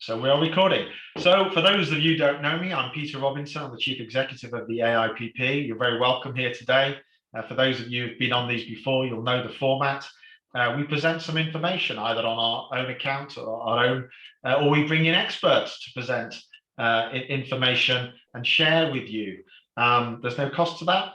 So we are recording. So for those of you who don't know me, I'm Peter Robinson. I'm the Chief Executive of the AIPP. You're very welcome here today. For those of you who've been on these before, you'll know the format. We present some information either on our own account or we bring in experts to present information and share with you. There's no cost to that.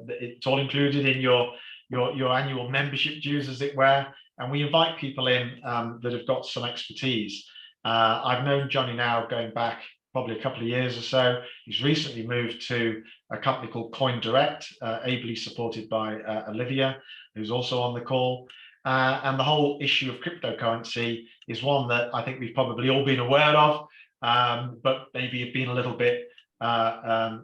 It's all included in your annual membership dues, as it were. And we invite people in that have got some expertise. I've known Johnny now going back probably a couple of years or so. He's recently moved to a company called CoinDirect, ably supported by Olivia, who's also on the call. And the whole issue of cryptocurrency is one that I think we've probably all been aware of, but maybe have been a little bit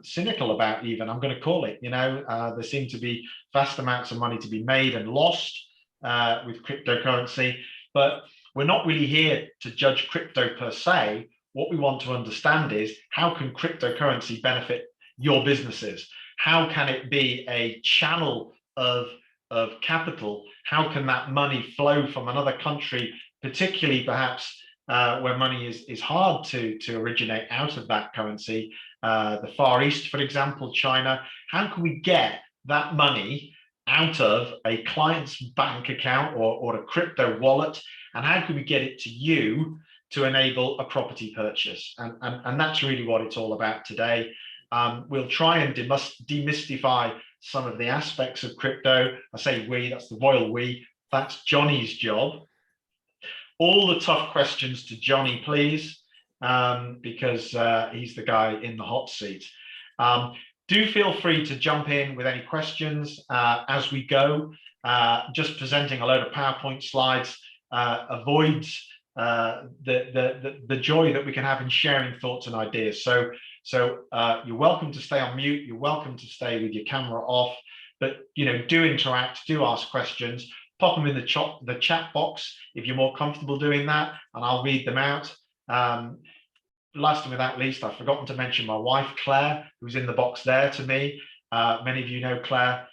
cynical about even, I'm going to call it. There seem to be vast amounts of money to be made and lost with cryptocurrency, but we're not really here to judge crypto per se. What we want to understand is, how can cryptocurrency benefit your businesses? How can it be a channel of capital? How can that money flow from another country, particularly perhaps where money is hard to originate out of that currency, the Far East, for example, China? How can we get that money out of a client's bank account or a crypto wallet, and how can we get it to you to enable a property purchase? And that's really what it's all about today. We'll try and demystify some of the aspects of crypto. I say we, that's the royal we. That's Johnny's job. All the tough questions to Johnny, please, because he's the guy in the hot seat. Do feel free to jump in with any questions as we go. Just presenting a load of PowerPoint slides avoids the joy that we can have in sharing thoughts and ideas. So you're welcome to stay on mute. You're welcome to stay with your camera off. But do interact. Do ask questions. Pop them in the chat box if you're more comfortable doing that, and I'll read them out. Last and without least, I've forgotten to mention my wife, Claire, who's in the box there to me. Many of you know Claire.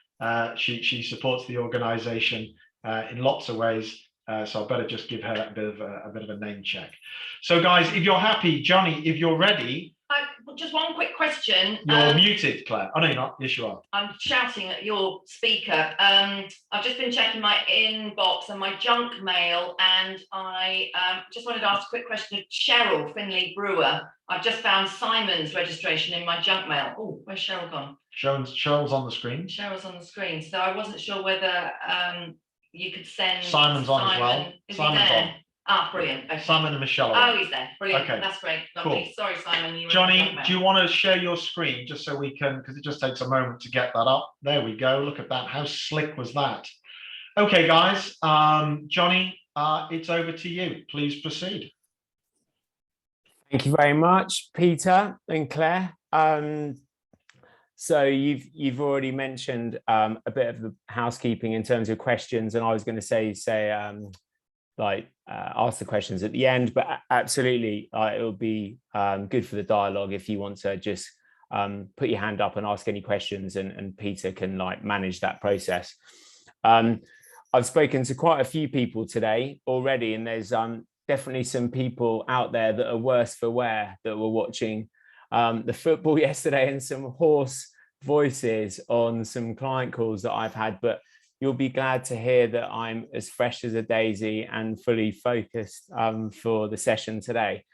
She supports the organization in lots of ways. So I better just give her a bit of a name check. So guys, if you're happy, Johnny, if you're ready. Just one quick question. You're muted, Claire. Oh, no, you're not. Yes, you are. I'm shouting at your speaker. I've just been checking my inbox and my junk mail, and I just wanted to ask a quick question of Cheryl Finley Brewer. I've just found Simon's registration in my junk mail. Oh, where's Cheryl gone? Cheryl's on the screen. Cheryl's on the screen. So I wasn't sure whether you could send Simon's on as well. Is Simon's he there? on. Ah, brilliant. Okay. Simon and Michelle. Oh, he's there. Brilliant. Okay. That's great. Lovely. Cool. Sorry, Simon. You were Johnny, do you want to share your screen just so we can, because it just takes a moment to get that up. There we go. Look at that. How slick was that? Okay, guys. Johnny, it's over to you. Please proceed. Thank you very much, Peter and Claire. So you've already mentioned a bit of the housekeeping in terms of questions, and I was going to say ask the questions at the end, but absolutely it will be good for the dialogue if you want to just put your hand up and ask any questions, and Peter can manage that process. I've spoken to quite a few people today already, and there's definitely some people out there that are worse for wear that were watching the football yesterday, and some hoarse voices on some client calls that I've had, but you'll be glad to hear that I'm as fresh as a daisy and fully focused for the session today.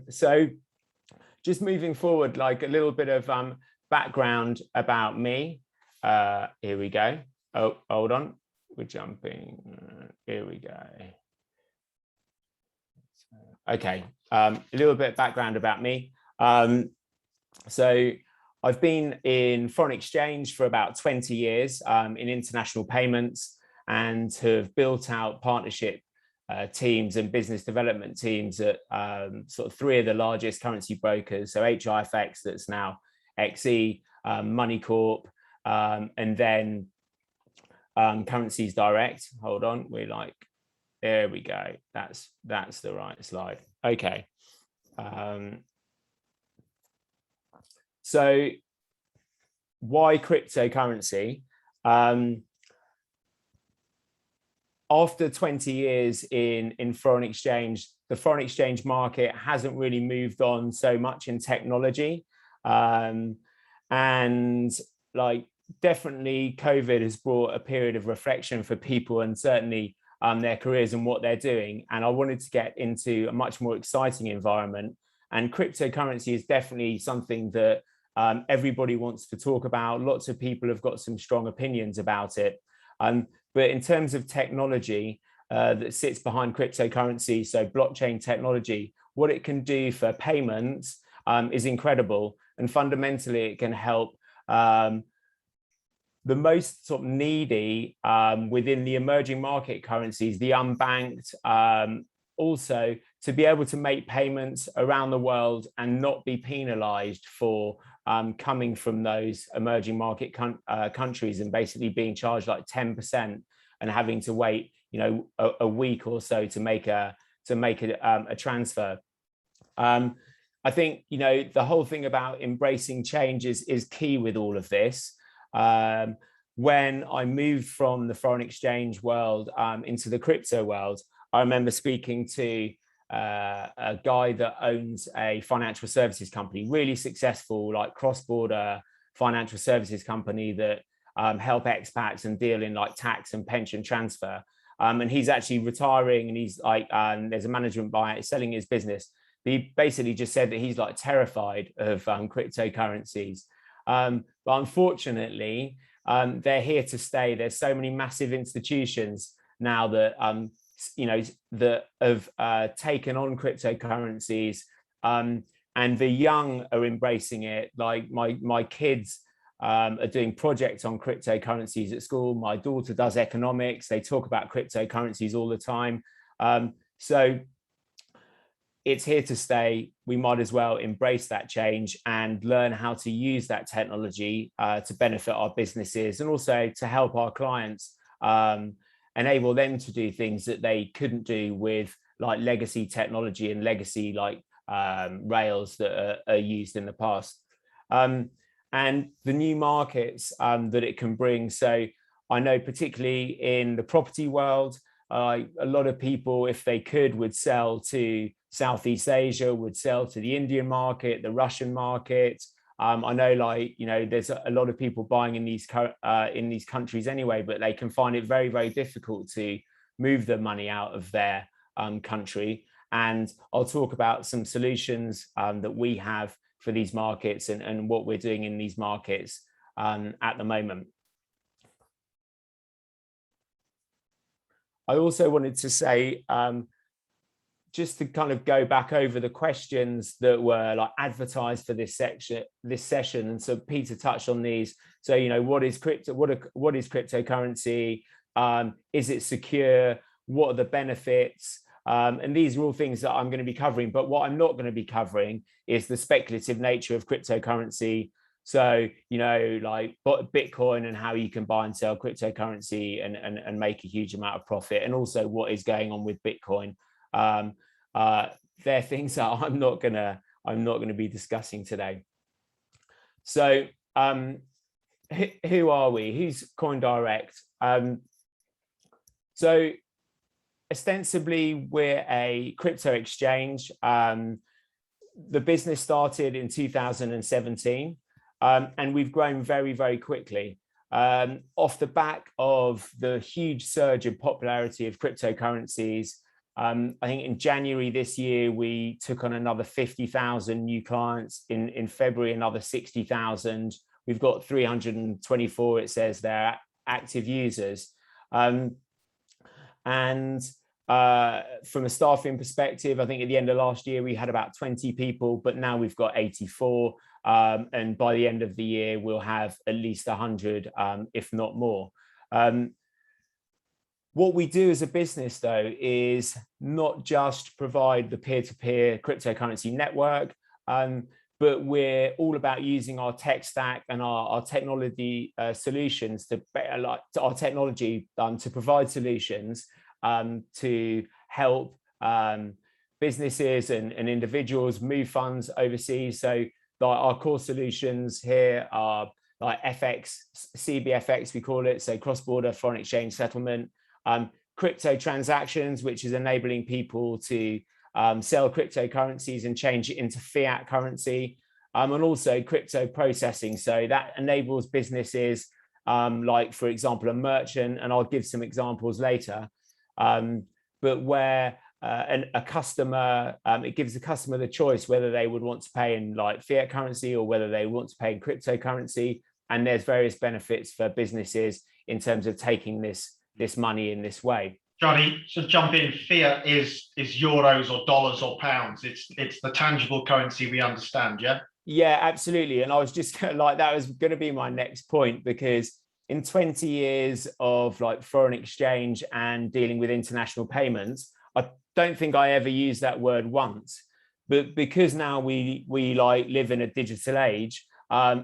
So just moving forward, a little bit of background about me. Here we go. Oh, hold on. We're jumping. Here we go. Okay. A little bit of background about me. So I've been in foreign exchange for about 20 years in international payments, and have built out partnership teams and business development teams at sort of three of the largest currency brokers. So HIFX, that's now XE, Moneycorp, and then Currencies Direct. Hold on, there we go. That's the right slide. Okay. So why cryptocurrency? After 20 years in foreign exchange, the foreign exchange market hasn't really moved on so much in technology. And like definitely COVID has brought a period of reflection for people, and certainly their careers and what they're doing. And I wanted to get into a much more exciting environment. And cryptocurrency is definitely something that everybody wants to talk about. Lots of people have got some strong opinions about it. But in terms of technology that sits behind cryptocurrency, so blockchain technology, what it can do for payments is incredible. And fundamentally, it can help the most sort of needy within the emerging market currencies, the unbanked, also to be able to make payments around the world and not be penalized for coming from those emerging market countries and basically being charged like 10% and having to wait, you know, a week or so to make a transfer. I think, you know, the whole thing about embracing change is key with all of this. When I moved from the foreign exchange world into the crypto world, I remember speaking to a guy that owns a financial services company, really successful, like cross-border financial services company that help expats and deal in like tax and pension transfer. And he's actually retiring, and he's like, there's a management buyout, selling his business. He basically just said that he's like terrified of cryptocurrencies. But unfortunately, they're here to stay. There's so many massive institutions now that you know, that have taken on cryptocurrencies, and the young are embracing it. Like my kids are doing projects on cryptocurrencies at school. My daughter does economics. They talk about cryptocurrencies all the time. So it's here to stay. We might as well embrace that change and learn how to use that technology to benefit our businesses, and also to help our clients, enable them to do things that they couldn't do with like legacy technology and legacy like rails that are used in the past. And the new markets that it can bring. So I know particularly in the property world, a lot of people, if they could, would sell to Southeast Asia, would sell to the Indian market, the Russian market. I know, like, you know, there's a lot of people buying in these countries anyway, but they can find it very, very difficult to move the money out of their country. And I'll talk about some solutions that we have for these markets and what we're doing in these markets at the moment. I also wanted to say, just to kind of go back over the questions that were like advertised for this session. And so Peter touched on these. So, you know, what is crypto? What is cryptocurrency? Is it secure? What are the benefits? And these are all things that I'm going to be covering. But what I'm not going to be covering is the speculative nature of cryptocurrency. So, you know, like Bitcoin and how you can buy and sell cryptocurrency and make a huge amount of profit, and also what is going on with Bitcoin. They're things that I'm not gonna be discussing today. So, who are we? Who's CoinDirect? So, ostensibly, we're a crypto exchange. The business started in 2017. And we've grown very, very quickly off the back of the huge surge in popularity of cryptocurrencies. I think in January this year, we took on another 50,000 new clients. In February, another 60,000. We've got 324, it says there, active users. And from a staffing perspective, I think at the end of last year, we had about 20 people, but now we've got 84. And by the end of the year, we'll have at least 100, if not more. What we do as a business, though, is not just provide the peer-to-peer cryptocurrency network, but we're all about using our tech stack and our technology solutions to provide solutions to help businesses and individuals move funds overseas. So our core solutions here are like FX, CBFX, we call it, so cross-border foreign exchange settlement, crypto transactions, which is enabling people to sell cryptocurrencies and change it into fiat currency, and also crypto processing. So that enables businesses like, for example, a merchant, and I'll give some examples later, but where a customer, it gives the customer the choice whether they would want to pay in like fiat currency or whether they want to pay in cryptocurrency. And there's various benefits for businesses in terms of taking this money in this way. Johnny, so jump in. Fiat is euros or dollars or pounds. It's the tangible currency we understand, yeah? Yeah, absolutely. And I was just like, that was going to be my next point, because in 20 years of like foreign exchange and dealing with international payments, I don't think I ever used that word once. But because now we like live in a digital age,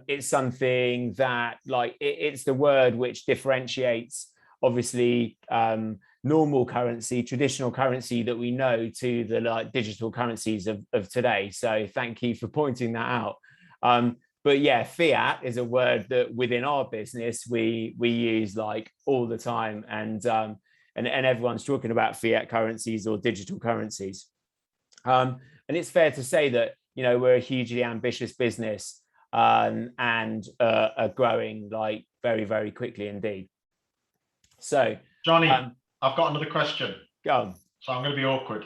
it's something that like it's the word which differentiates obviously normal currency, traditional currency that we know, to the like digital currencies of today. So thank you for pointing that out. But yeah, fiat is a word that within our business we use like all the time, and everyone's talking about fiat currencies or digital currencies. And it's fair to say that, you know, we're a hugely ambitious business, and are growing like very, very quickly indeed. So Johnny, I've got another question. Go on. So I'm going to be awkward.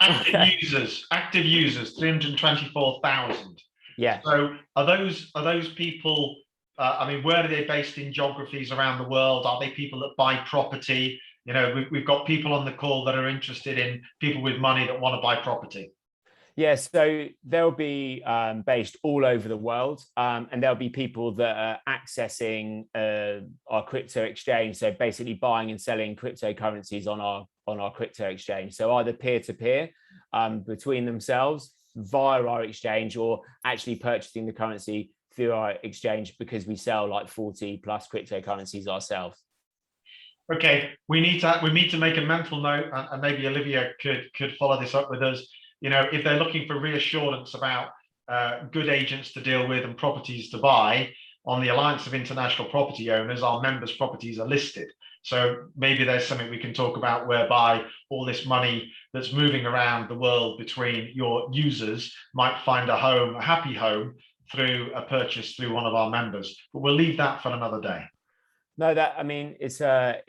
Active users, 324,000. Yeah. So are those people? I mean, where are they based in geographies around the world? Are they people that buy property? You know, we've got people on the call that are interested in people with money that want to buy property. Yeah, so they'll be based all over the world, and there'll be people that are accessing our crypto exchange. So basically buying and selling cryptocurrencies on our crypto exchange. So either peer-to-peer between themselves via our exchange, or actually purchasing the currency through our exchange, because we sell like 40 plus cryptocurrencies ourselves. Okay, we need to make a mental note, and maybe Olivia could follow this up with us. You know, if they're looking for reassurance about good agents to deal with and properties to buy, on the Alliance of International Property Owners, our members' properties are listed. So maybe there's something we can talk about whereby all this money that's moving around the world between your users might find a home, a happy home, through a purchase through one of our members. But we'll leave that for another day. No, I mean, it's a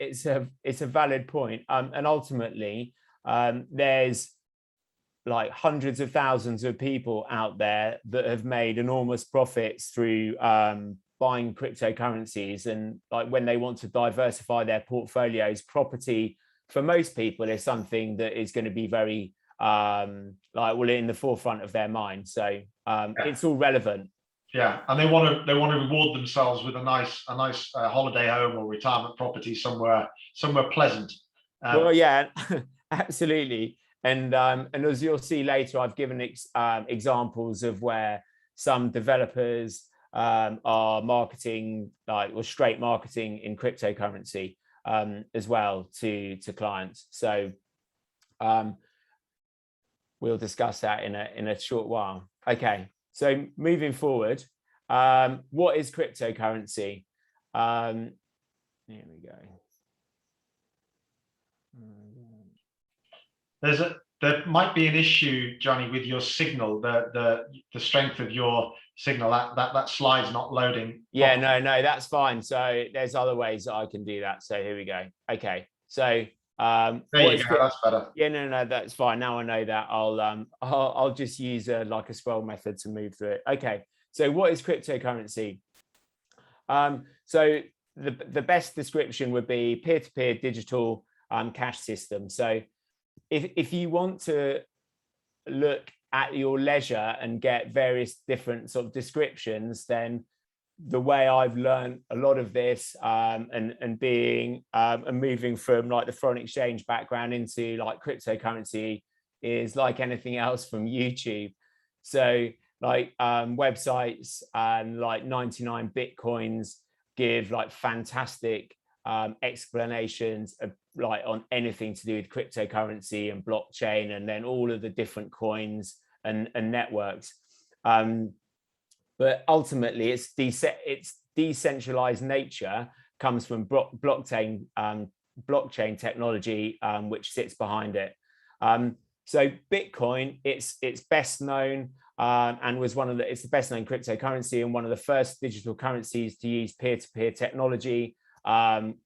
valid point. And ultimately, there's like hundreds of thousands of people out there that have made enormous profits through buying cryptocurrencies, and like when they want to diversify their portfolios, property for most people is something that is going to be very in the forefront of their mind. So it's all relevant. Yeah, and they want to reward themselves with a nice holiday home or retirement property somewhere pleasant. Well, yeah, absolutely. And as you'll see later, I've given examples of where some developers are marketing or straight marketing in cryptocurrency as well to clients. So we'll discuss that in a short while. Okay, so moving forward, what is cryptocurrency? Here we go. There might be an issue, Johnny, with your signal, the strength of your signal. That slide's not loading. Yeah, no, that's fine. So there's other ways that I can do that. So here we go. Okay, so there you go. That's better. Yeah, no, that's fine. Now I know that. I'll just use a scroll method to move through it. Okay, so what is cryptocurrency? So the best description would be peer-to-peer digital cash system. So if you want to look at your leisure and get various different sort of descriptions, then the way I've learned a lot of this and being and moving from like the foreign exchange background into like cryptocurrency is like anything else from YouTube. So like websites and like 99 Bitcoins give like fantastic explanations of like on anything to do with cryptocurrency and blockchain, and then all of the different coins and networks. But ultimately, its decentralized nature comes from blockchain technology, which sits behind it. So Bitcoin, it's best known and was it's the best known cryptocurrency and one of the first digital currencies to use peer-to-peer technology,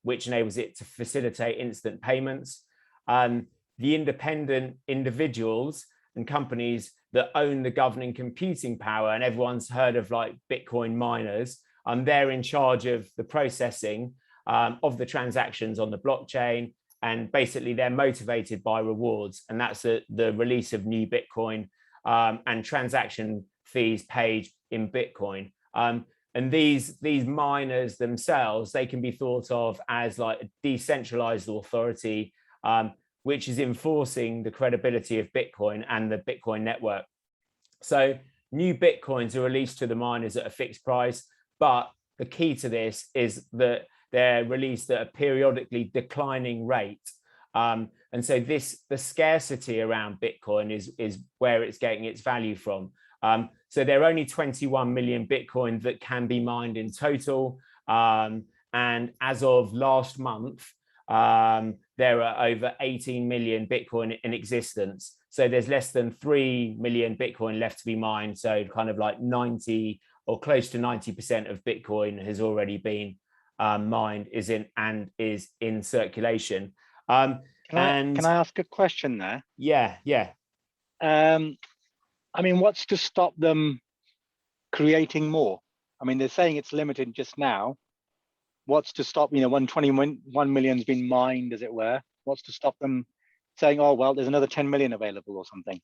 which enables it to facilitate instant payments. The independent individuals and companies that own the governing computing power, and everyone's heard of like Bitcoin miners, they're in charge of the processing of the transactions on the blockchain, and basically they're motivated by rewards, and that's the release of new Bitcoin and transaction fees paid in Bitcoin. And these miners themselves, they can be thought of as like a decentralized authority, which is enforcing the credibility of Bitcoin and the Bitcoin network. So new Bitcoins are released to the miners at a fixed price, but the key to this is that they're released at a periodically declining rate. And so the scarcity around Bitcoin is where it's getting its value from. So there are only 21 million Bitcoin that can be mined in total. And as of last month, there are over 18 million Bitcoin in existence. So there's less than 3 million Bitcoin left to be mined. So kind of like 90 or close to 90% of Bitcoin has already been mined, is in circulation. Can I ask a question there? Yeah. I mean, what's to stop them creating more? I mean, they're saying it's limited just now. What's to stop, 121 million's been mined, as it were. What's to stop them saying, oh, well, there's another 10 million available or something?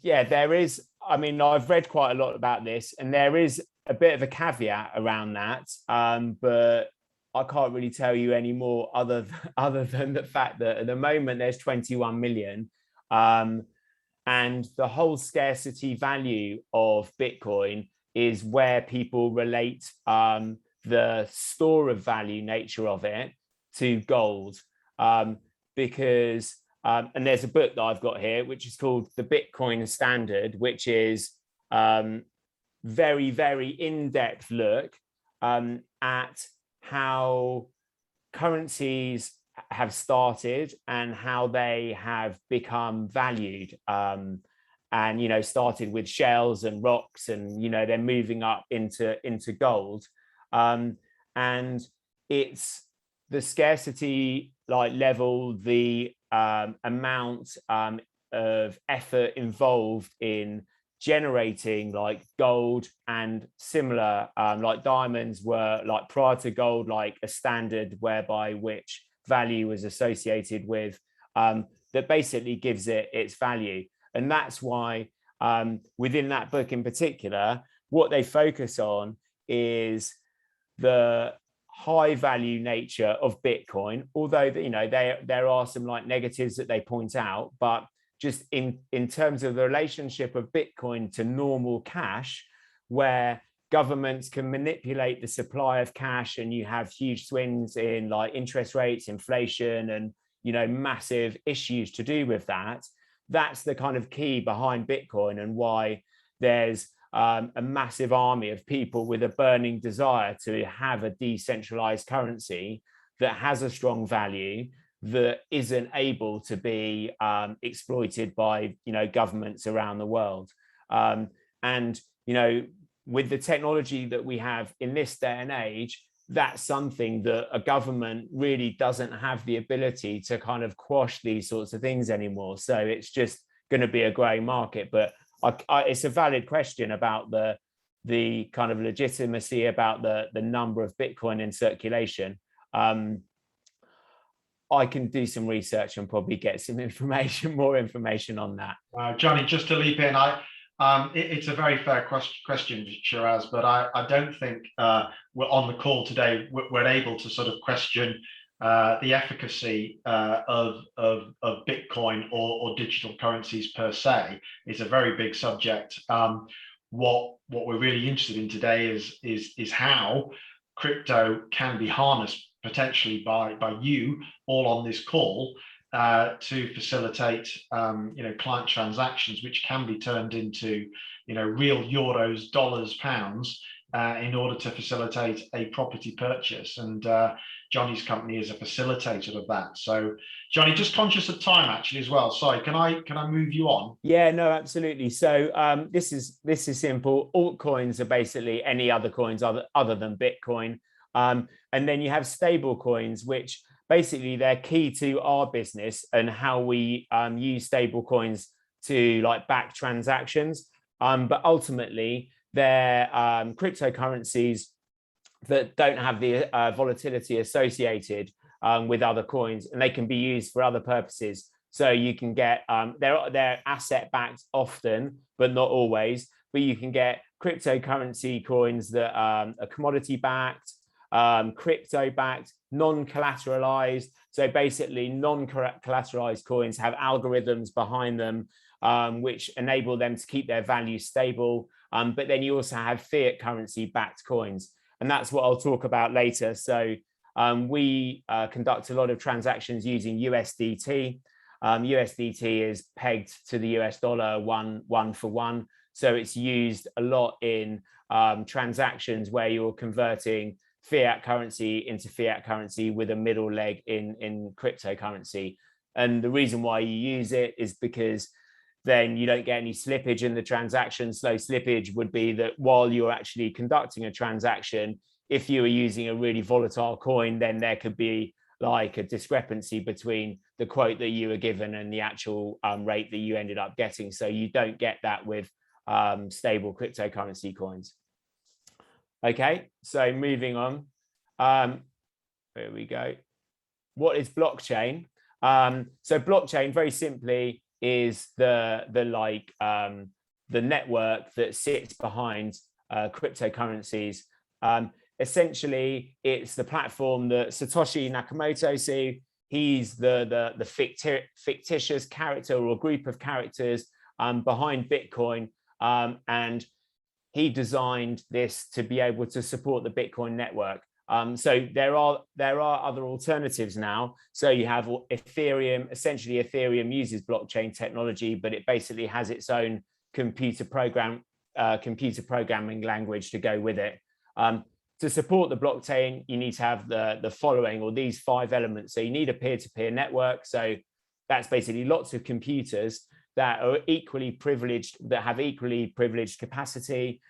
Yeah, there is. I mean, I've read quite a lot about this, and there is a bit of a caveat around that, but I can't really tell you any more other than the fact that at the moment there's 21 million, and the whole scarcity value of Bitcoin is where people relate the store of value nature of it to gold, because and there's a book that I've got here which is called The Bitcoin Standard, which is very, very in-depth look at how currencies have started and how they have become valued, and started with shells and rocks, and they're moving up into gold, and it's the scarcity level, the amount of effort involved in generating gold and similar, like diamonds were prior to gold a standard whereby which value was associated with, that basically gives it its value. And that's why within that book in particular, what they focus on is the high value nature of Bitcoin, although there are some negatives that they point out, but just in terms of the relationship of Bitcoin to normal cash, where governments can manipulate the supply of cash, and you have huge swings in interest rates, inflation, and massive issues to do with that. That's the kind of key behind Bitcoin, and why there's a massive army of people with a burning desire to have a decentralized currency that has a strong value, that isn't able to be exploited by governments around the world. And with the technology that we have in this day and age, that's something that a government really doesn't have the ability to kind of quash these sorts of things anymore. So it's just going to be a grey market. But it's a valid question about the kind of legitimacy about the number of Bitcoin in circulation. I can do some research and probably get some more information on that. Johnny, just to leap in, it's a very fair question, Shiraz, but I don't think we're on the call today. We're able to sort of question the efficacy of Bitcoin or digital currencies per se. It's a very big subject. What we're really interested in today is how crypto can be harnessed potentially by you all on this call to facilitate client transactions, which can be turned into real euros, dollars, pounds in order to facilitate a property purchase. And Johnny's company is a facilitator of that. So, Johnny, just conscious of time actually as well. Sorry, can I move you on? Yeah, no, absolutely. So this is simple. Altcoins are basically any other coins other than Bitcoin. And then you have stable coins, which basically they're key to our business and how we use stable coins to like back transactions. But ultimately, they're cryptocurrencies that don't have the volatility associated with other coins, and they can be used for other purposes. So you can get they're asset backed often, but not always. But you can get cryptocurrency coins that are commodity backed, crypto backed, non-collateralized. So basically, non-collateralized coins have algorithms behind them which enable them to keep their value stable. But then you also have fiat currency backed coins. And that's what I'll talk about later. So we conduct a lot of transactions using USDT. USDT is pegged to the US dollar one for one. So it's used a lot in transactions where you're converting fiat currency into fiat currency with a middle leg in cryptocurrency. And the reason why you use it is because then you don't get any slippage in the transaction. Slow slippage would be that while you're actually conducting a transaction, if you are using a really volatile coin, then there could be like a discrepancy between the quote that you were given and the actual rate that you ended up getting. So you don't get that with stable cryptocurrency coins. Okay, so moving on. There we go. What is blockchain? So blockchain, very simply, is the network that sits behind cryptocurrencies. Essentially, it's the platform that Satoshi Nakamoto, so he's the fictitious character or group of characters behind Bitcoin, and he designed this to be able to support the Bitcoin network. So there are other alternatives now. So you have Ethereum. Essentially, Ethereum uses blockchain technology, but it basically has its own computer programming language to go with it. To support the blockchain, you need to have the following, or these 5 elements. So you need a peer-to-peer network. So that's basically lots of computers that are equally privileged, that have equally privileged capacity.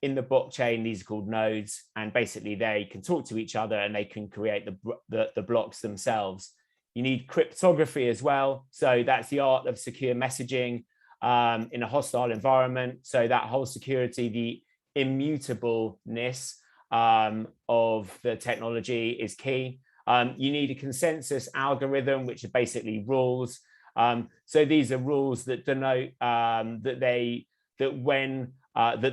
In the blockchain, these are called nodes, and basically they can talk to each other and they can create the blocks themselves. You need cryptography as well. So that's the art of secure messaging in a hostile environment. So that whole security, the immutableness of the technology is key. You need a consensus algorithm, which are basically rules. So these are rules that denote that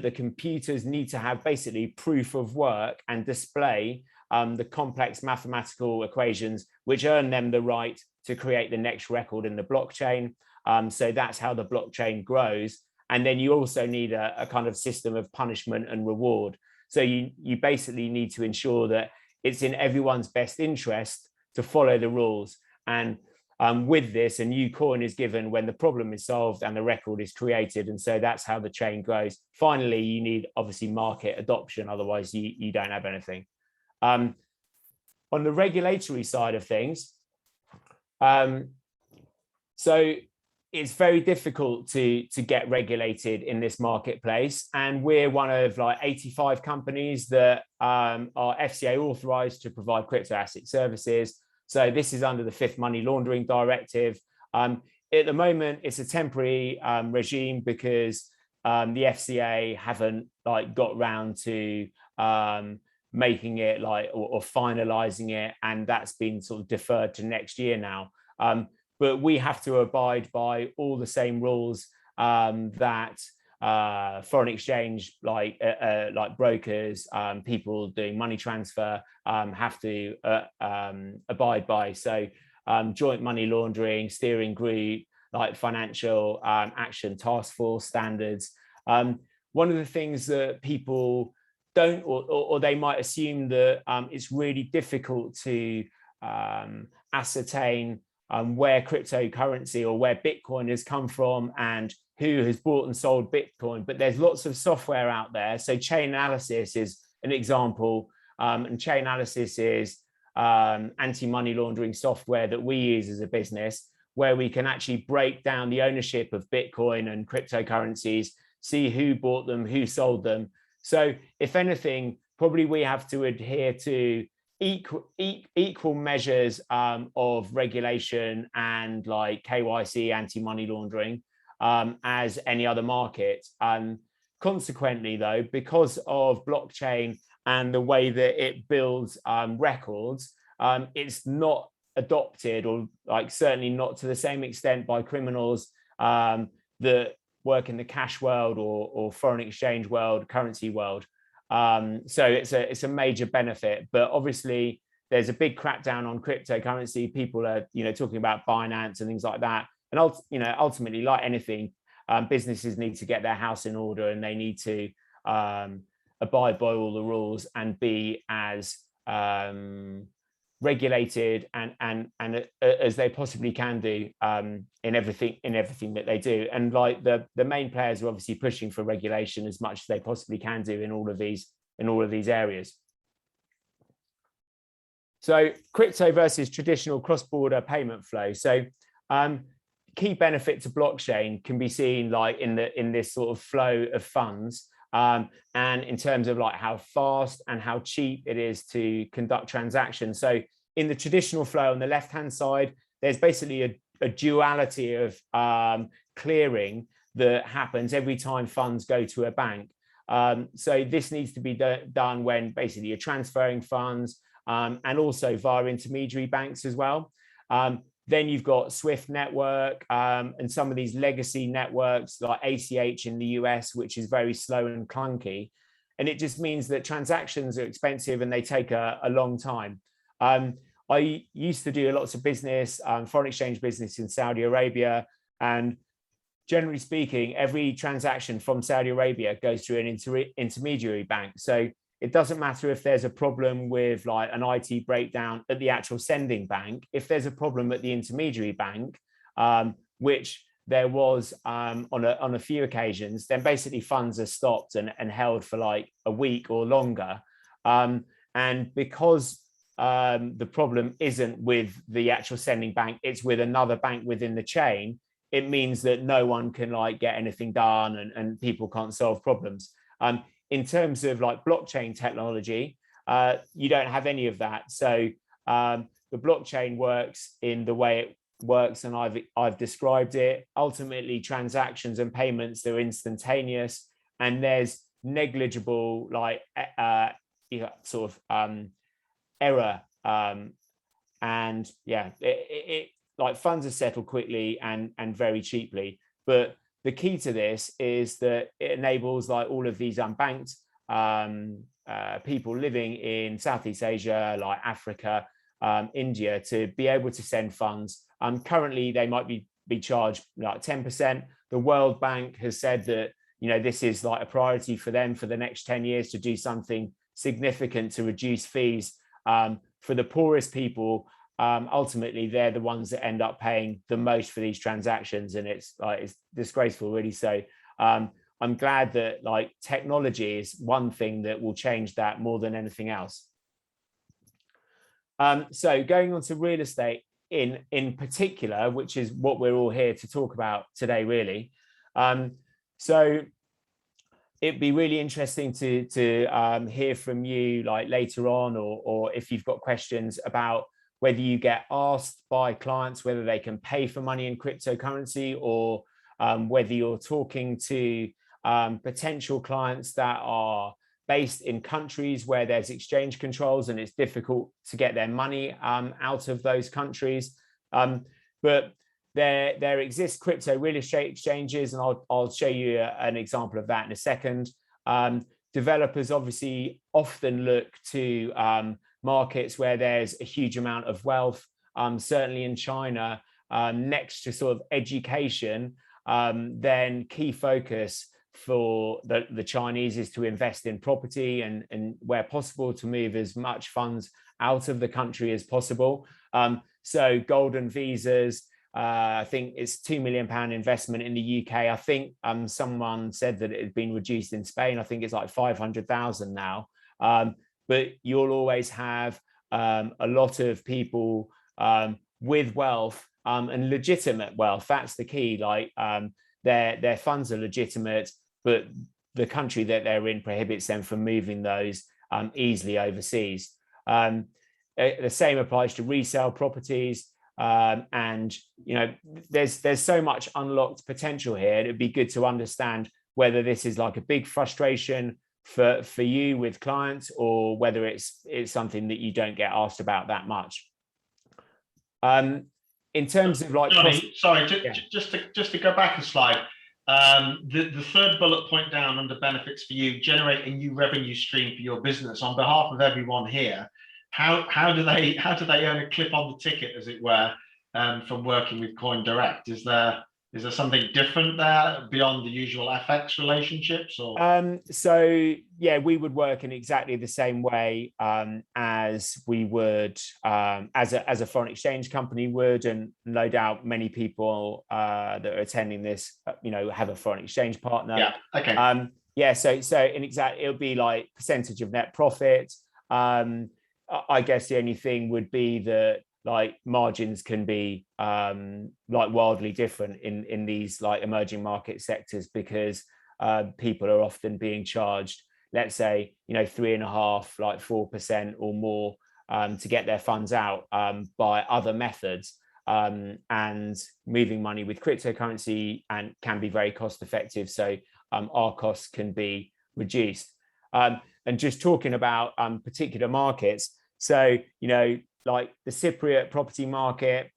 the computers need to have basically proof of work and display the complex mathematical equations which earn them the right to create the next record in the blockchain. So that's how the blockchain grows. And then you also need a kind of system of punishment and reward. So you basically need to ensure that it's in everyone's best interest to follow the rules. And with this, a new coin is given when the problem is solved and the record is created. And so that's how the chain grows. Finally, you need obviously market adoption, otherwise you don't have anything. On the regulatory side of things, so it's very difficult to get regulated in this marketplace. And we're one of like 85 companies that are FCA authorized to provide crypto asset services. So this is under the 5th Money Laundering Directive. At the moment, it's a temporary regime because the FCA haven't like got round to making it like or finalizing it, and that's been sort of deferred to next year now. But we have to abide by all the same rules that foreign exchange, like brokers, people doing money transfer have to abide by. So joint money laundering, steering group, like financial action task force standards. One of the things that people don't, or they might assume that it's really difficult to ascertain where cryptocurrency or where Bitcoin has come from and who has bought and sold Bitcoin, but there's lots of software out there. So Chainalysis is an example, and Chainalysis is anti-money laundering software that we use as a business, where we can actually break down the ownership of Bitcoin and cryptocurrencies, see who bought them, who sold them. So if anything, probably we have to adhere to equal measures of regulation and like KYC, anti-money laundering, as any other market. Consequently, though, because of blockchain and the way that it builds records, it's not adopted, or like certainly not to the same extent, by criminals that work in the cash world or foreign exchange world, currency world. So it's a major benefit, but obviously there's a big crackdown on cryptocurrency. People are talking about Binance and things like that, and ultimately, like anything, businesses need to get their house in order, and they need to abide by all the rules and be as regulated and as they possibly can do in everything that they do. And like the main players are obviously pushing for regulation as much as they possibly can do in all of these areas. So crypto versus traditional cross-border payment flow. So key benefit to blockchain can be seen like in this sort of flow of funds, and in terms of like how fast and how cheap it is to conduct transactions. So in the traditional flow on the left-hand side, there's basically a duality of clearing that happens every time funds go to a bank. So this needs to be done when basically you're transferring funds, and also via intermediary banks as well. Then you've got Swift network, and some of these legacy networks like ACH in the US, which is very slow and clunky. And it just means that transactions are expensive and they take a long time. I used to do lots of business, foreign exchange business in Saudi Arabia. And generally speaking, every transaction from Saudi Arabia goes through an intermediary bank. So it doesn't matter if there's a problem with like an IT breakdown at the actual sending bank. If there's a problem at the intermediary bank, which there was on a few occasions, then basically funds are stopped and held for like a week or longer. And because the problem isn't with the actual sending bank, it's with another bank within the chain, it means that no one can like get anything done, and people can't solve problems. In terms of like blockchain technology, you don't have any of that. So the blockchain works in the way it works, and I've described it. Ultimately, transactions and payments, they're instantaneous, and there's negligible like sort of error, and yeah, it like funds are settled quickly and very cheaply. But the key to this is that it enables like all of these unbanked people living in Southeast Asia, like Africa, India, to be able to send funds. Currently, they might be charged like 10%. The World Bank has said that this is like a priority for them for the next 10 years to do something significant to reduce fees for the poorest people. Ultimately, they're the ones that end up paying the most for these transactions, and it's disgraceful, really. So I'm glad that like technology is one thing that will change that more than anything else. So going on to real estate in particular, which is what we're all here to talk about today, really. So it'd be really interesting to hear from you like later on, or if you've got questions about whether you get asked by clients whether they can pay for money in cryptocurrency, or whether you're talking to potential clients that are based in countries where there's exchange controls and it's difficult to get their money out of those countries. But there exist crypto real estate exchanges, and I'll show you an example of that in a second. Developers obviously often look to markets where there's a huge amount of wealth, certainly in China, next to sort of education. Then key focus for the Chinese is to invest in property, and where possible to move as much funds out of the country as possible. So golden visas, I think it's £2 million investment in the UK. I think someone said that it had been reduced in Spain. I think it's like 500,000 now. But you'll always have a lot of people with wealth and legitimate wealth. That's the key. Like their funds are legitimate, but the country that they're in prohibits them from moving those easily overseas. The same applies to resale properties. And there's so much unlocked potential here. It'd be good to understand whether this is like a big frustration for you with clients, or whether it's something that you don't get asked about that much. In terms of like, Johnny, sorry, just to go back a slide. The third bullet point down under benefits for you: generate a new revenue stream for your business. On behalf of everyone here, how do they earn a clip on the ticket, as it were, from working with CoinDirect? Is there something different there beyond the usual FX relationships? Or so yeah, we would work in exactly the same way as we would as a foreign exchange company would, and no doubt many people that are attending this have a foreign exchange partner. Yeah. Okay. So in exact, it'll be like percentage of net profit. I guess the only thing would be that like margins can be like wildly different in these like emerging market sectors, because people are often being charged, let's say, 3.5%, like 4% or more to get their funds out by other methods. And moving money with cryptocurrency and can be very cost effective. So our costs can be reduced. And just talking about particular markets, so like the Cypriot property market,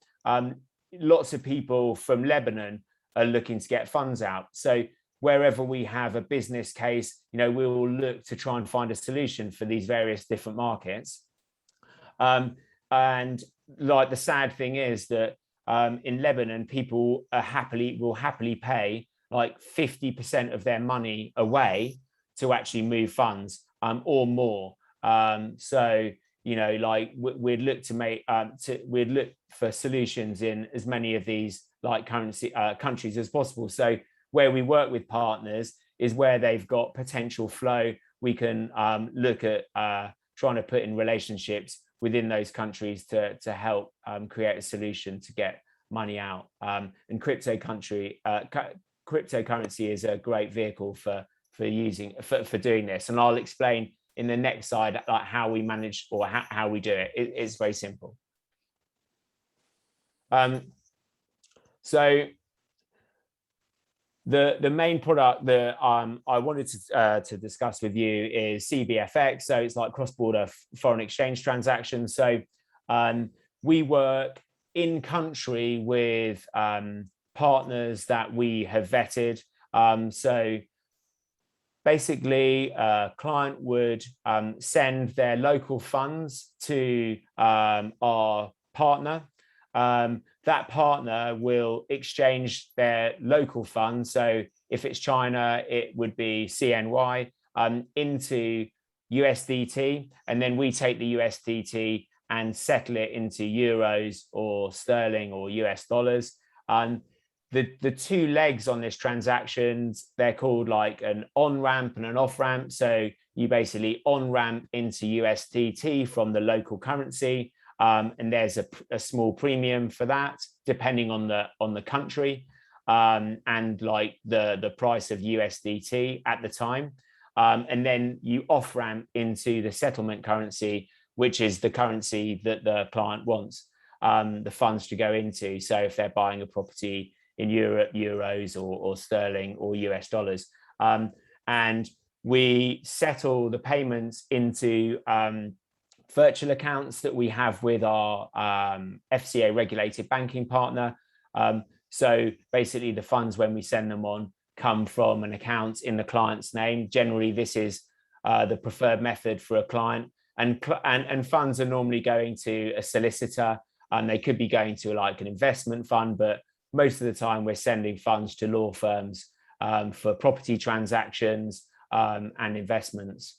lots of people from Lebanon are looking to get funds out. So wherever we have a business case, we will look to try and find a solution for these various different markets. And like the sad thing is that in Lebanon, people will happily pay like 50% of their money away to actually move funds or more. So like we'd look to make we'd look for solutions in as many of these like countries as possible. So where we work with partners is where they've got potential flow. We can look at trying to put in relationships within those countries to help create a solution to get money out. And cryptocurrency is a great vehicle for doing this. And I'll explain in the next slide like how we manage or how we do it. It's very simple. So the main product that I wanted to discuss with you is CBFX. So it's like cross-border foreign exchange transactions. So we work in country with partners that we have vetted. So basically, a client would send their local funds to our partner. That partner will exchange their local funds. So if it's China, it would be CNY into USDT. And then we take the USDT and settle it into euros or sterling or US dollars. The two legs on this transactions, they're called like an on-ramp and an off-ramp. So you basically on-ramp into USDT from the local currency. And there's a small premium for that, depending on the country and like the price of USDT at the time. And then you off-ramp into the settlement currency, which is the currency that the client wants the funds to go into. So if they're buying a property in Europe, euros or sterling or US dollars. And we settle the payments into virtual accounts that we have with our FCA regulated banking partner. So basically the funds, when we send them on, come from an account in the client's name. Generally, this is the preferred method for a client. And funds are normally going to a solicitor, and they could be going to like an investment fund, but most of the time we're sending funds to law firms for property transactions and investments.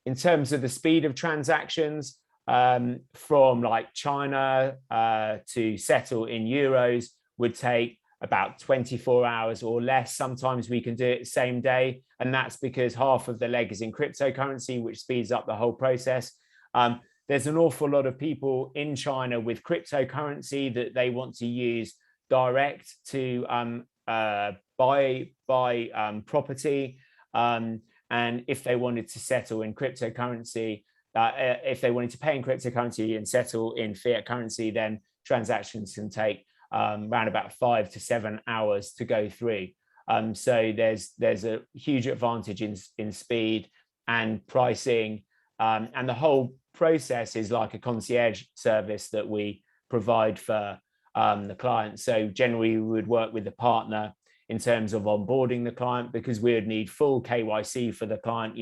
In terms of the speed of transactions, from like China to settle in euros would take about 24 hours or less. Sometimes we can do it same day, and that's because half of the leg is in cryptocurrency, which speeds up the whole process. There's an awful lot of people in China with cryptocurrency that they want to use direct to buy property, and if they wanted to settle in cryptocurrency, if they wanted to pay in cryptocurrency and settle in fiat currency, then transactions can take around about 5 to 7 hours to go through. So there's a huge advantage in speed and pricing, and the whole process is like a concierge service that we provide for the client. So generally we would work with the partner in terms of onboarding the client, because we would need full KYC for the client,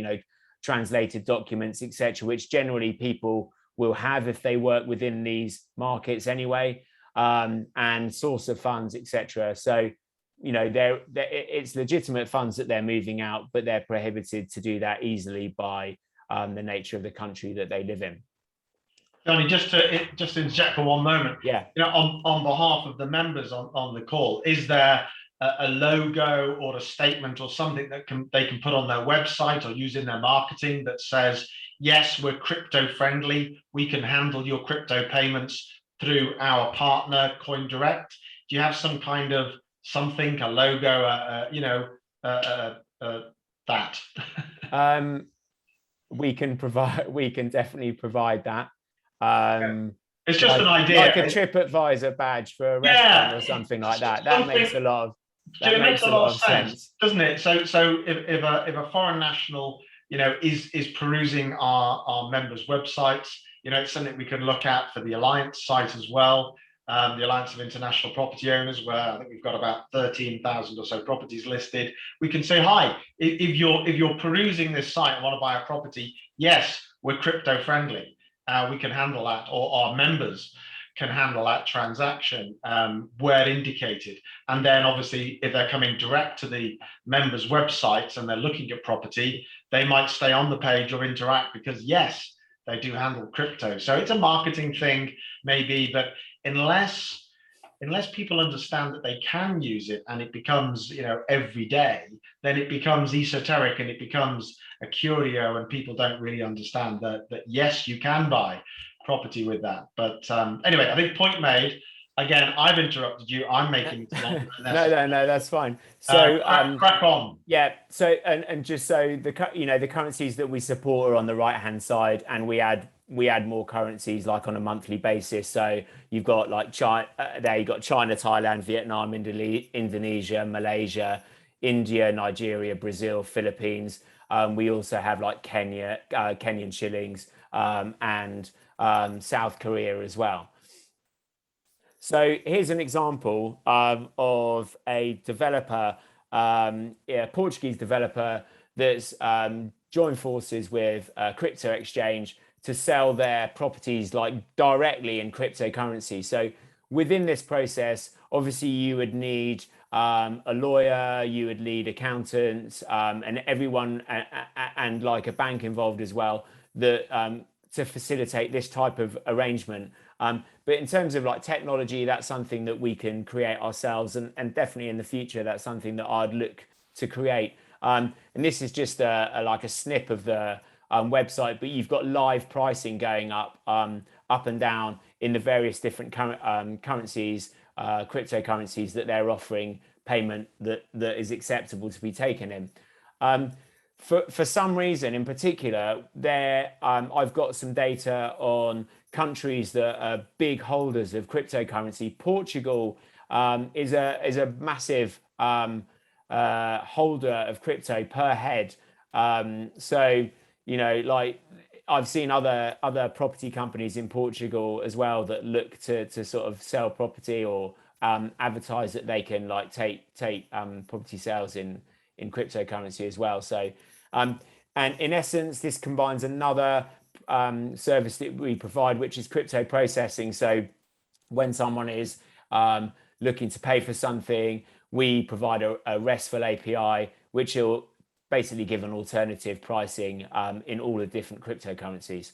translated documents, etc., which generally people will have if they work within these markets anyway, and source of funds, etc. So, it's legitimate funds that they're moving out, but they're prohibited to do that easily by the nature of the country that they live in. Johnny, just to interject for one moment. Yeah. On behalf of the members on the call, is there a logo or a statement or something that they can put on their website or use in their marketing that says, yes, we're crypto friendly, we can handle your crypto payments through our partner CoinDirect? Do you have some kind of something, a logo, that? We can definitely provide that. It's just an idea, like a TripAdvisor badge for a restaurant or something like that. That makes a lot of sense, doesn't it? So if a foreign national, is perusing our members' websites, it's something we can look at for the Alliance site as well. The Alliance of International Property Owners, where I think we've got about 13,000 or so properties listed. We can say, hi, if you're perusing this site and want to buy a property, yes, we're crypto friendly. We can handle that, or our members can handle that transaction where indicated. And then obviously, if they're coming direct to the members' websites and they're looking at property, they might stay on the page or interact because, yes, they do handle crypto. So it's a marketing thing, maybe, but unless people understand that they can use it and it becomes, every day, then it becomes esoteric and it becomes a curio, and people don't really understand that yes, you can buy property with that. But anyway, I think point made. Again, I've interrupted you. I'm making it longer. No, that's fine. So crack on. Yeah. So and just so the currencies that we support are on the right hand side, and we add more currencies like on a monthly basis. So you've got like China, you've got China, Thailand, Vietnam, Indonesia, Malaysia, India, Nigeria, Brazil, Philippines. We also have like Kenya, Kenyan shillings, and South Korea as well. So here's an example of a developer, a Portuguese developer that's joined forces with a crypto exchange to sell their properties like directly in cryptocurrency. So within this process, obviously you would need a lawyer, you would need accountants, and everyone, and like a bank involved as well, that to facilitate this type of arrangement. But in terms of like technology, that's something that we can create ourselves, and definitely in the future, that's something that I'd look to create. And this is just like a snip of the website, but you've got live pricing going up and down in the various different currencies, cryptocurrencies that they're offering payment that is acceptable to be taken in. For some reason in particular, I've got some data on countries that are big holders of cryptocurrency. Portugal is a massive holder of crypto per head. So like I've seen other property companies in Portugal as well that look to sort of sell property or advertise that they can like take property sales in cryptocurrency as well. So and in essence, this combines another service that we provide, which is crypto processing. So when someone is looking to pay for something, we provide a RESTful API, which will basically give an alternative pricing in all the different cryptocurrencies.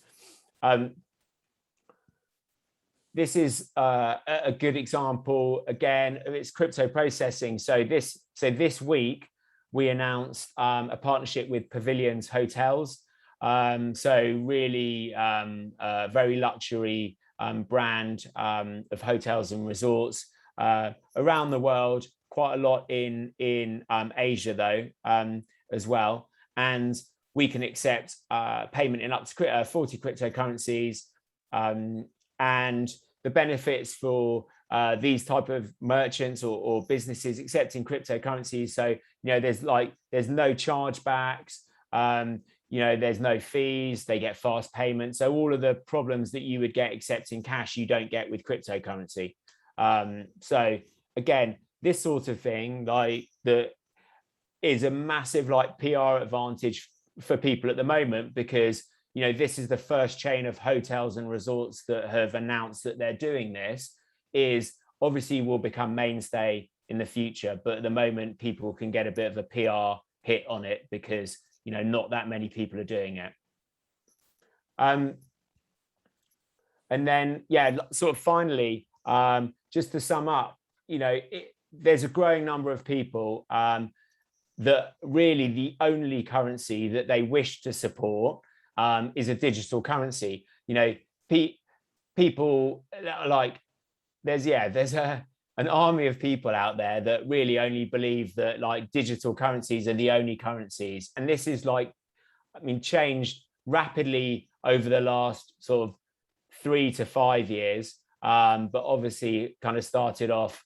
this is a good example again of its crypto processing. So this week we announced a partnership with Pavilions Hotels. So really very luxury brand of hotels and resorts around the world, quite a lot in Asia though as well. And we can accept payment in up to 40 cryptocurrencies. And the benefits for these type of merchants or businesses accepting cryptocurrencies. So, there's no chargebacks, there's no fees, they get fast payments. So all of the problems that you would get accepting cash, you don't get with cryptocurrency. So again, this sort of thing is a massive PR advantage for people at the moment, because this is the first chain of hotels and resorts that have announced that they're doing this. Is obviously will become mainstay in the future, but at the moment people can get a bit of a PR hit on it because not that many people are doing it. And then sort of finally, just to sum up, there's a growing number of people that really the only currency that they wish to support is a digital currency. People there's an army of people out there that really only believe that digital currencies are the only currencies, and this is changed rapidly over the last sort of 3 to 5 years, but obviously kind of started off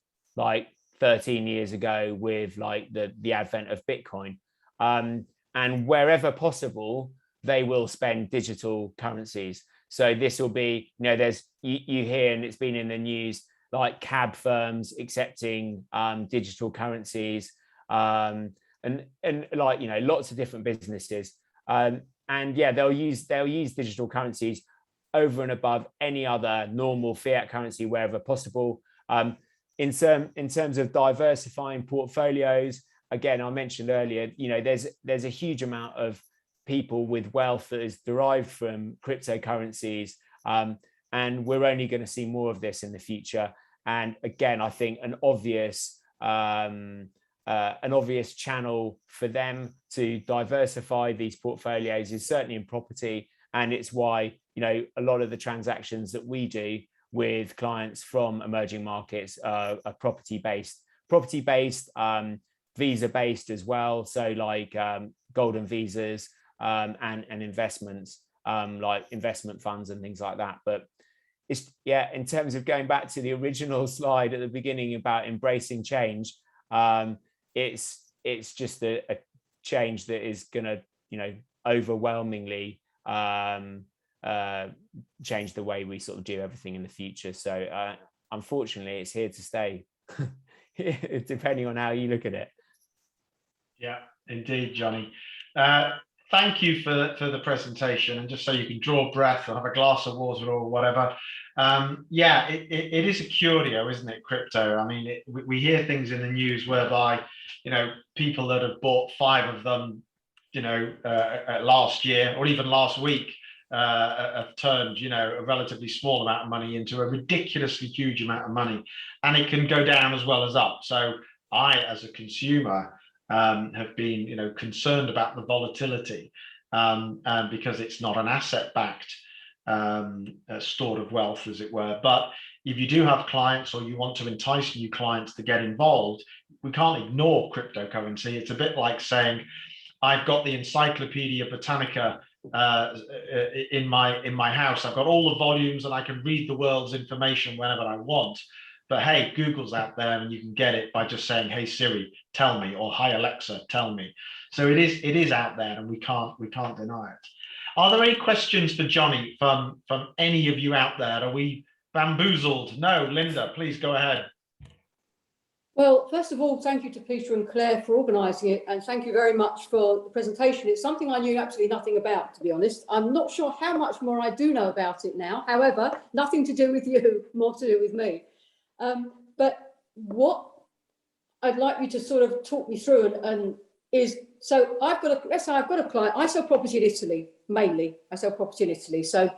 13 years ago with the advent of Bitcoin, and wherever possible they will spend digital currencies. So this will be, there's you hear, and it's been in the news, cab firms accepting digital currencies, and lots of different businesses, and they'll use digital currencies over and above any other normal fiat currency wherever possible. In terms of diversifying portfolios, again, I mentioned earlier, there's a huge amount of people with wealth that is derived from cryptocurrencies, and we're only going to see more of this in the future. And again, I think an obvious channel for them to diversify these portfolios is certainly in property, and it's why a lot of the transactions that we do with clients from emerging markets are property based, visa based as well. So golden visas and investments, investment funds and things like that. But it's in terms of going back to the original slide at the beginning about embracing change, it's just a change that is going to overwhelmingly change the way we sort of do everything in the future. So unfortunately it's here to stay, depending on how you look at it. Yeah, indeed, Johnny. Thank you for the presentation, and just so you can draw breath and have a glass of water or whatever. It is a curio, isn't it, crypto? I mean, we hear things in the news whereby people that have bought 5 of them last year or even last week have turned a relatively small amount of money into a ridiculously huge amount of money, and it can go down as well as up. So I, as a consumer, have been concerned about the volatility, because it's not an asset-backed store of wealth, as it were. But if you do have clients, or you want to entice new clients to get involved, we can't ignore cryptocurrency. It's a bit like saying, I've got the Encyclopedia Britannica in my house. I've got all the volumes and I can read the world's information whenever I want. But hey, Google's out there and you can get it by just saying, hey Siri, tell me, or hi Alexa, tell me. So it is out there, and we can't deny it. Are there any questions for Johnny from any of you out there? Are we bamboozled? No, Linda, please go ahead. Well, first of all, thank you to Peter and Claire for organising it, and thank you very much for the presentation. It's something I knew absolutely nothing about, to be honest. I'm not sure how much more I do know about it now. However, nothing to do with you, more to do with me. But what I'd like you to sort of talk me through and is, so let's say I've got a client. I sell property in Italy, mainly. I sell property in Italy. So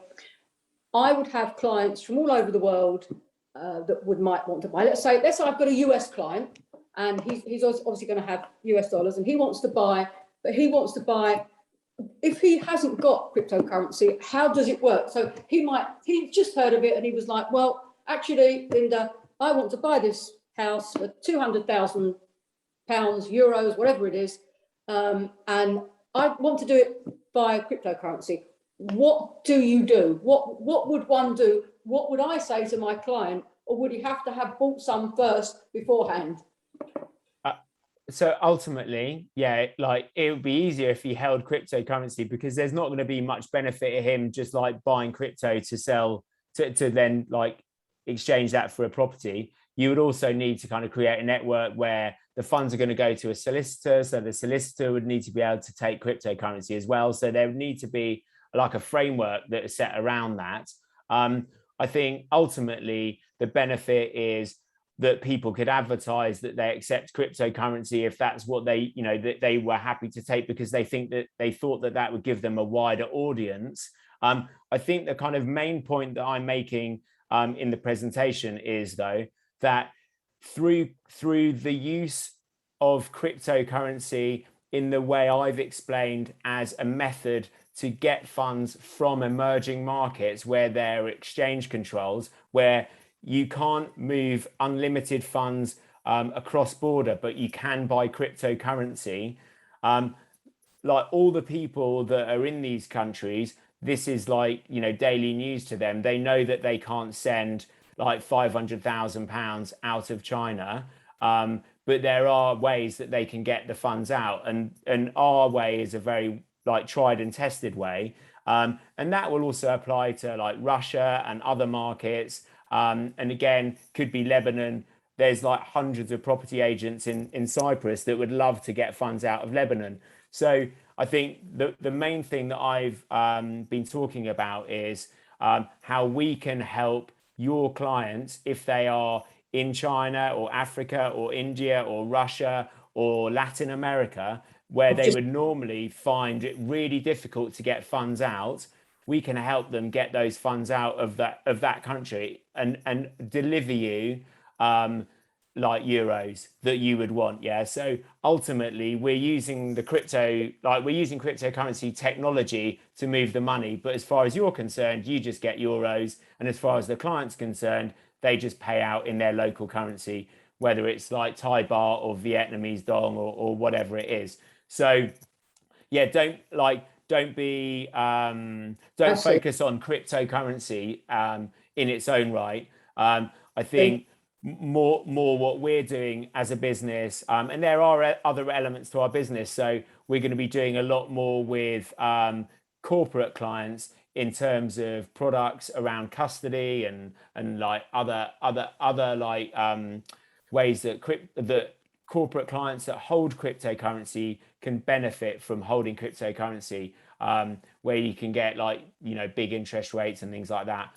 I would have clients from all over the world that might want to buy. Let's say I've got a US client, and he's obviously going to have US dollars, and he wants to buy, but he wants to buy. If he hasn't got cryptocurrency, how does it work? So he just heard of it, and he was like, well, actually, Linda, I want to buy this house for £200,000, euros, whatever it is, and I want to do it by cryptocurrency. What do you do? What would one do? What would I say to my client? Or would he have to have bought some first beforehand? So ultimately, yeah, like it would be easier if he held cryptocurrency, because there's not going to be much benefit to him just like buying crypto to sell to then like exchange that for a property. You would also need to kind of create a network where the funds are going to go to a solicitor. So the solicitor would need to be able to take cryptocurrency as well. So there would need to be like a framework that is set around that. I think ultimately the benefit is that people could advertise that they accept cryptocurrency if that's what they, you know, that they were happy to take, because they thought that would give them a wider audience. I think the kind of main point that I'm making in the presentation is, though, that through the use of cryptocurrency in the way I've explained as a method to get funds from emerging markets where there are exchange controls, where you can't move unlimited funds across border, but you can buy cryptocurrency. Like all the people that are in these countries, this is like, you know, daily news to them. They know that they can't send like £500,000 out of China, but there are ways that they can get the funds out, and our way is a very like tried and tested way, and that will also apply to like Russia and other markets. And again, could be Lebanon. There's like hundreds of property agents in Cyprus that would love to get funds out of Lebanon. So I think the main thing that I've been talking about is how we can help your clients if they are in China or Africa or India or Russia or Latin America, where they would normally find it really difficult to get funds out. We can help them get those funds out of that country and deliver you like euros that you would want. Yeah. So ultimately we're using cryptocurrency technology to move the money. But as far as you're concerned, you just get euros. And as far as the client's concerned, they just pay out in their local currency, whether it's like Thai baht or Vietnamese dong or whatever it is. So yeah, don't focus on cryptocurrency in its own right. I think more what we're doing as a business, and there are other elements to our business. So we're going to be doing a lot more with corporate clients in terms of products around custody and like other like ways that corporate clients that hold cryptocurrency can benefit from holding cryptocurrency, where you can get like, you know, big interest rates and things like that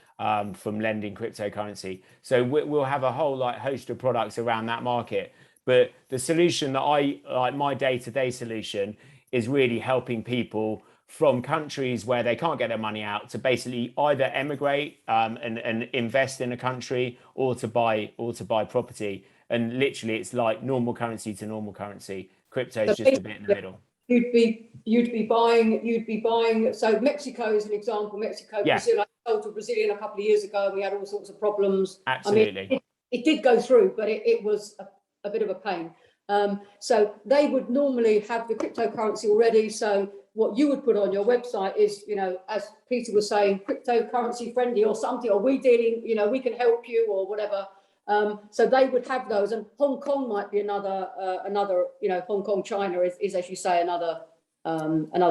from lending cryptocurrency. So we'll have a whole like host of products around that market. But the solution that I like, my day-to-day solution, is really helping people from countries where they can't get their money out to basically either emigrate and invest in a country or to buy property. And literally it's like normal currency to normal currency. Crypto is just a bit in the middle. You'd be buying. So Mexico is an example. Mexico, yeah. Brazil. I sold to a Brazilian a couple of years ago, and we had all sorts of problems. Absolutely. I mean, it did go through, but it was a bit of a pain. So they would normally have the cryptocurrency already. So what you would put on your website is, you know, as Peter was saying, cryptocurrency friendly or something, or we dealing, you know, we can help you or whatever. So they would have those, and Hong Kong might be another, you know, Hong Kong, China is as you say, another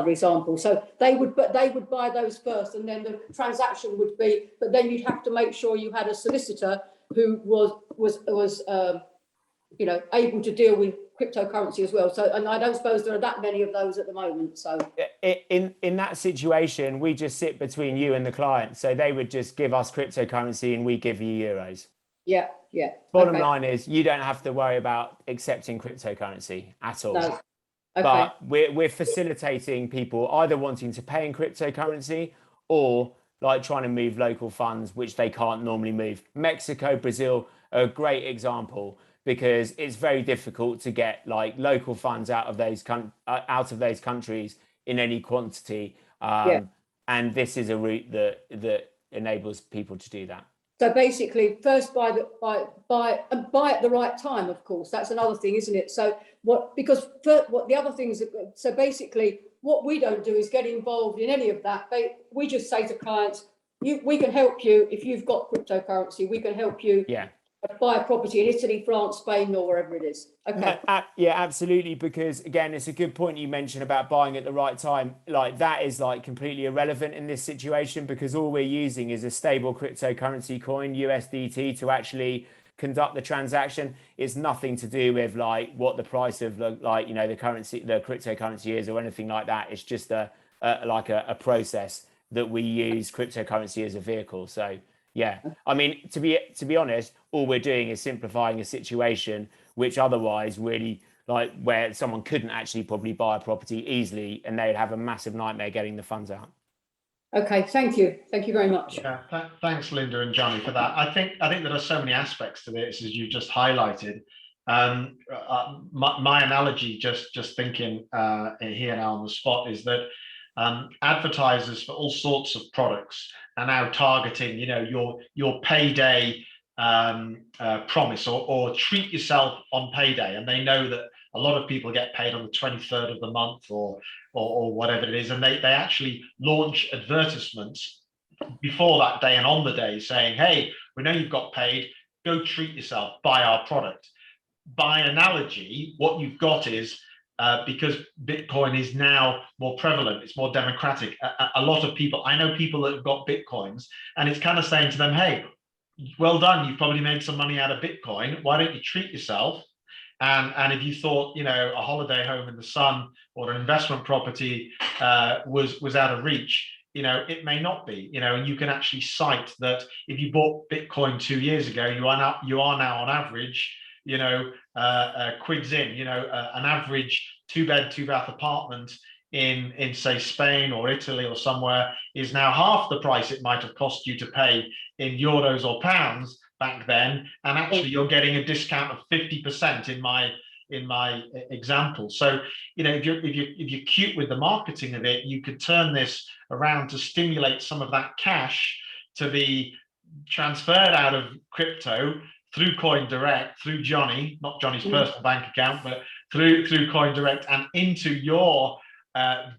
example. So they would buy those first, and then the transaction would be, but then you'd have to make sure you had a solicitor who was you know, able to deal with cryptocurrency as well. So, and I don't suppose there are that many of those at the moment. So in that situation, we just sit between you and the client. So they would just give us cryptocurrency and we give you euros. Yeah. Bottom line is you don't have to worry about accepting cryptocurrency at all. No. Okay. But we're facilitating people either wanting to pay in cryptocurrency or like trying to move local funds, which they can't normally move. Mexico, Brazil are a great example because it's very difficult to get like local funds out of those countries in any quantity. And this is a route that enables people to do that. So basically, first buy at the right time. Of course, that's another thing, isn't it? So what the other things. So basically, what we don't do is get involved in any of that. We just say to clients, we can help you if you've got cryptocurrency. We can help you. Buy a property in Italy, France, Spain, or wherever it is. Okay. Yeah, absolutely. Because again, it's a good point you mentioned about buying at the right time. Like that is like completely irrelevant in this situation because all we're using is a stable cryptocurrency coin, USDT, to actually conduct the transaction. It's nothing to do with like what the price of the cryptocurrency is or anything like that. It's just a process that we use cryptocurrency as a vehicle. So. Yeah, I mean, to be honest, all we're doing is simplifying a situation which otherwise really like where someone couldn't actually probably buy a property easily and they'd have a massive nightmare getting the funds out. Okay, thank you very much. Yeah, thanks, Linda and Johnny, for that. I think there are so many aspects to this as you just highlighted. My analogy, just thinking here now on the spot, is that advertisers for all sorts of products are now targeting, your payday promise or treat yourself on payday, and they know that a lot of people get paid on the 23rd of the month or whatever it is, and they actually launch advertisements before that day and on the day saying, hey, we know you've got paid, go treat yourself, buy our product. By analogy, what you've got is because Bitcoin is now more prevalent, it's more democratic. A lot of people, I know people that have got Bitcoins, and it's kind of saying to them, hey, well done, you've probably made some money out of Bitcoin. Why don't you treat yourself? And if you thought, a holiday home in the sun or an investment property was out of reach, it may not be, and you can actually cite that if you bought Bitcoin 2 years ago, you are now on average, quids in, an average 2-bed, 2-bath apartment in say Spain or Italy or somewhere is now half the price it might have cost you to pay in euros or pounds back then, and actually you're getting a discount of 50% in my example. So if you're cute with the marketing of it, you could turn this around to stimulate some of that cash to be transferred out of crypto through CoinDirect, through Johnny, not Johnny's personal bank account, but through CoinDirect and into your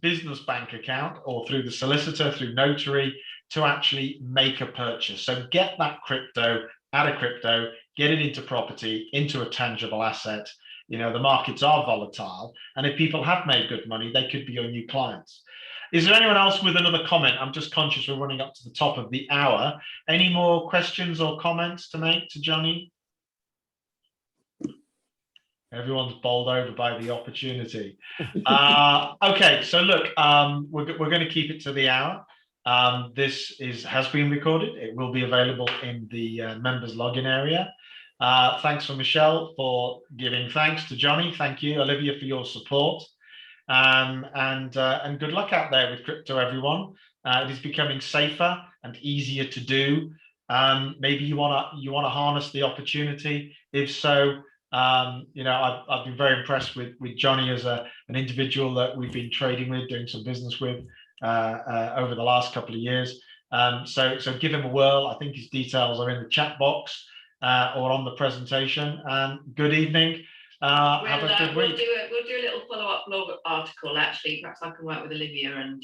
business bank account, or through the solicitor, through notary, to actually make a purchase. So get that crypto out of crypto, get it into property, into a tangible asset. The markets are volatile, and if people have made good money, they could be your new clients. Is there anyone else with another comment? I'm just conscious we're running up to the top of the hour. Any more questions or comments to make to Johnny? Everyone's bowled over by the opportunity. Okay, so look, we're going to keep it to the hour. This has been recorded. It will be available in the members login area. Thanks for Michelle for giving thanks to Johnny. Thank you, Olivia, for your support. And good luck out there with crypto, everyone. It is becoming safer and easier to do. Maybe you want to harness the opportunity. If so, I've been very impressed with Johnny as an individual that we've been trading with, doing some business with over the last couple of years. So give him a whirl. I think his details are in the chat box or on the presentation. Good evening. Have a good week. We'll do a little follow-up blog article. Actually, perhaps I can work with Olivia, and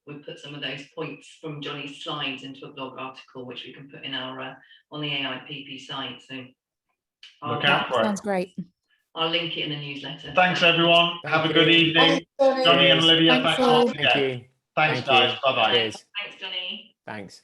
we'll put some of those points from Johnny's slides into a blog article, which we can put in our on the AIPP site. So look out for it. Sounds great. I'll link it in the newsletter. Thanks, everyone. Have a good evening. Thanks, Johnny and Olivia, Thanks, thanks. Thank you. Thanks, guys. Bye-bye. Cheers. Thanks, Johnny. Thanks.